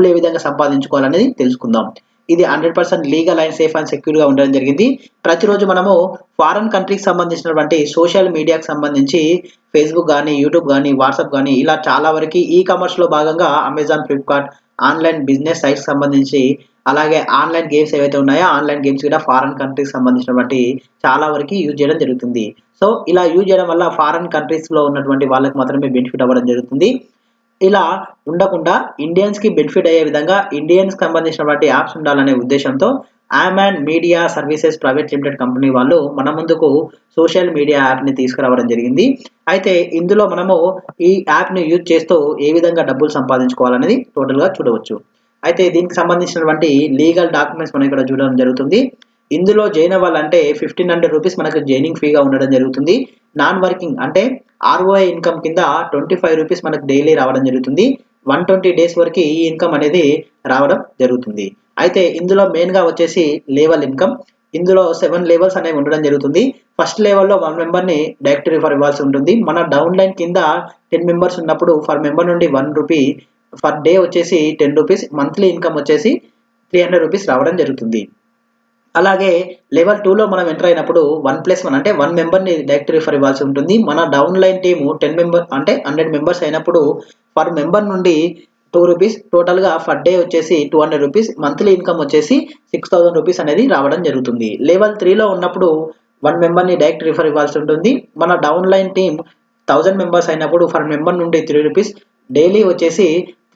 డబ్బులు ఏ విధంగా సంపాదించుకోవాలనేది తెలుసుకుందాం. ఇది 100% లీగల్ అండ్ సేఫ్ అండ్ సెక్యూర్‌గా ఉండడం జరిగింది. ప్రతిరోజు మనము ఫారెన్ కంట్రీకి సంబంధించినటువంటి సోషల్ మీడియాకి సంబంధించి ఫేస్‌బుక్ గానీ, యూట్యూబ్ గానీ, వాట్సాప్ గానీ ఇలా చాలా వరకి ఈ కామర్స్‌లో భాగంగా అమెజాన్, ఫ్లిప్‌కార్ట్ ఆన్‌లైన్ బిజినెస్ సైట్స్‌కి సంబంధించి అలాగే ఆన్‌లైన్ గేమ్స్ ఏవైతే ఉన్నాయో ఆన్‌లైన్ గేమ్స్ కూడా ఫారెన్ కంట్రీకి సంబంధించినటువంటి చాలా వరకి యూజ్ చేయడం జరుగుతుంది. సో, ఇలా యూజ్ చేయడం వల్ల ఫారెన్ కంట్రీస్‌లో ఉన్నటువంటి వాళ్ళకి మాత్రమే బెనిఫిట్ అవ్వడం జరుగుతుంది. ఇలా ఉండకుండా ఇండియన్స్‌కి బెనిఫిట్ అయ్యే విధంగా ఇండియన్స్‌కి సంబంధించినటువంటి యాప్స్ ఉండాలనే ఉద్దేశంతో Aman media services private limited company వాళ్ళు మన ముందుకు సోషల్ మీడియా యాప్‌ని తీసుకురావడం జరిగింది. అయితే ఇందులో మనము ఈ యాప్‌ని యూజ్ చేస్తూ ఏ విధంగా డబ్బులు సంపాదించుకోవాలనేది టోటల్‌గా చూడవచ్చు. అయితే దీనికి సంబంధించినటువంటి లీగల్ డాక్యుమెంట్స్ మనం ఇక్కడ చూడడం జరుగుతుంది. ఇందులో జాయిన్ అవ్వాలంటే ₹1500 మనకు జాయినింగ్ ఫీగా ఉండడం జరుగుతుంది. నాన్ వర్కింగ్ అంటే ఆర్ఓఐ ఇన్‌కమ్ కింద ₹25 మనకు డైలీ రావడం జరుగుతుంది. 120 డేస్ వరకి ఈ ఇన్‌కమ్ అనేది రావడం జరుగుతుంది. అయితే ఇందులో మెయిన్‌గా వచ్చేసి లెవెల్ ఇన్‌కమ్. ఇందులో 7 లెవెల్స్ అనేవి ఉండడం జరుగుతుంది. ఫస్ట్ లెవెల్‌లో 1 మెంబర్‌ని డైరెక్ట్ రిఫర్ ఇవ్వాల్సి ఉంటుంది. మన డౌన్‌లైన్ కింద 10 మెంబర్స్ ఉన్నప్పుడు ఫర్ మెంబర్ నుండి ₹1 పర్ డే వచ్చేసి ₹10 మంత్లీ ఇన్‌కమ్ వచ్చేసి ₹300 రావడం జరుగుతుంది. అలాగే లెవెల్ 2లో మనం ఎంటర్ అయినప్పుడు 1+1 అంటే 1 మెంబర్‌ని డైరెక్ట్ రిఫర్ ఇవ్వాల్సి ఉంటుంది. మన డౌన్‌లైన్ టీము 10 మెంబర్ అంటే 100 మెంబర్స్ అయినప్పుడు పర్ మెంబర్ నుండి ₹2 టోటల్‌గా పర్ డే వచ్చేసి ₹200 మంత్లీ ఇన్‌కమ్ వచ్చేసి ₹6000 అనేది రావడం జరుగుతుంది. లెవెల్ 3లో ఉన్నప్పుడు 1 మెంబర్‌ని డైరెక్ట్ రిఫర్ ఇవ్వాల్సి ఉంటుంది. మన డౌన్‌లైన్ టీమ్ 1000 మెంబర్స్ అయినప్పుడు పర్ మెంబర్ నుండి ₹3 డైలీ వచ్చేసి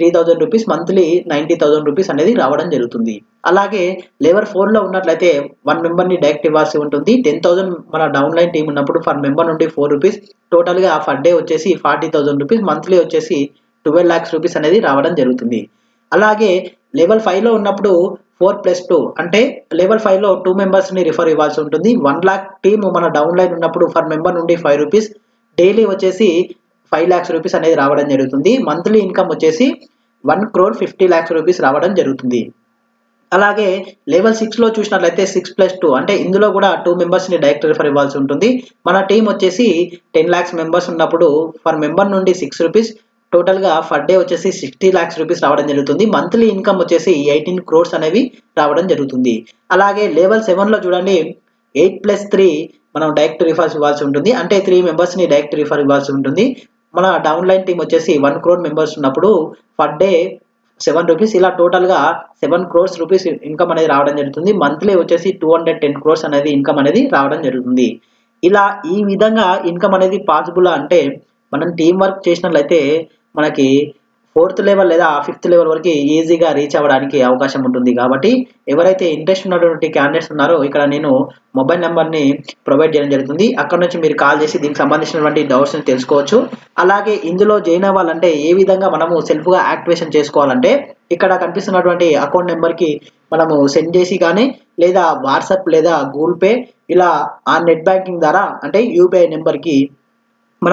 ₹3000 మంత్లీ ₹90,000 అనేది రావడం జరుగుతుంది. అలాగే లెవెల్ 4లో ఉన్నట్లయితే 1 మెంబర్‌ని డైరెక్ట్ ఇవ్వాల్సి ఉంటుంది. 10,000 మన డౌన్‌లైన్ టీమ్ ఉన్నప్పుడు పర్ మెంబర్ నుండి ₹4 టోటల్‌గా పర్ డే వచ్చేసి ₹40,000 మంత్లీ వచ్చేసి ₹12,00,000 అనేది రావడం జరుగుతుంది. అలాగే లెవెల్ 5లో ఉన్నప్పుడు 4+2 అంటే లెవెల్ 5లో 2 మెంబర్స్‌ని రిఫర్ ఇవ్వాల్సి ఉంటుంది. 1,00,000 టీమ్ మన డౌన్‌లైన్ ఉన్నప్పుడు పర్ మెంబర్ నుండి ₹5 డైలీ వచ్చేసి ₹5,00,000 అనేది రావడం జరుగుతుంది. మంత్లీ ఇన్‌కమ్ వచ్చేసి ₹1,50,00,000 రావడం జరుగుతుంది. అలాగే లెవెల్ 6లో చూసినట్లయితే 6+2 అంటే ఇందులో కూడా 2 మెంబర్స్‌ని డైరెక్ట్ రిఫర్ ఇవ్వాల్సి ఉంటుంది. మన టీమ్ వచ్చేసి 10,00,000 మెంబర్స్ ఉన్నప్పుడు పర్ మెంబర్ నుండి ₹6 టోటల్‌గా పర్ డే వచ్చేసి ₹60,00,000 రావడం జరుగుతుంది. మంత్లీ ఇన్‌కమ్ వచ్చేసి 18 క్రోర్స్ అనేవి రావడం జరుగుతుంది. అలాగే లెవెల్ 7లో చూడండి 8+3 మనం డైరెక్ట్ రిఫర్స్ ఇవ్వాల్సి ఉంటుంది. అంటే 3 మెంబర్స్‌ని డైరెక్ట్ రిఫర్ ఇవ్వాల్సి ఉంటుంది. మన డౌన్‌లైన్ టీమ్ వచ్చేసి 1 క్రోర్ మెంబర్స్ ఉన్నప్పుడు పర్ డే ₹7 ఇలా టోటల్‌గా ₹7 క్రోర్స్ ఇన్‌కమ్ అనేది రావడం జరుగుతుంది. మంత్లీ వచ్చేసి 210 క్రోర్స్ అనేది ఇన్‌కమ్ అనేది రావడం జరుగుతుంది. ఇలా ఈ విధంగా ఇన్‌కమ్ అనేది పాసిబులా అంటే మనం టీమ్ వర్క్ చేసినట్లయితే మనకి 4థ్ లెవెల్ లేదా 5థ్ లెవెల్ వరకి ఈజీగా రీచ్ అవ్వడానికి అవకాశం ఉంటుంది. కాబట్టి ఎవరైతే ఇంట్రెస్ట్ ఉన్నటువంటి క్యాండిడేట్స్ ఉన్నారో ఇక్కడ నేను మొబైల్ నంబర్‌ని ప్రొవైడ్ చేయడం జరుగుతుంది. అక్కడి నుంచి మీరు కాల్ చేసి దీనికి సంబంధించినటువంటి డౌట్స్‌ని తెలుసుకోవచ్చు. అలాగే ఇందులో జాయిన్ అవ్వాలంటే ఏ విధంగా మనము సెల్ఫ్‌గా యాక్టివేషన్ చేసుకోవాలంటే ఇక్కడ కనిపిస్తున్నటువంటి అకౌంట్ నంబర్‌కి మనము సెండ్ చేసి కానీ లేదా వాట్సాప్ లేదా గూగుల్ పే ఇలా ఆ నెట్ బ్యాంకింగ్ ద్వారా అంటే యూపీఐ నంబర్‌కి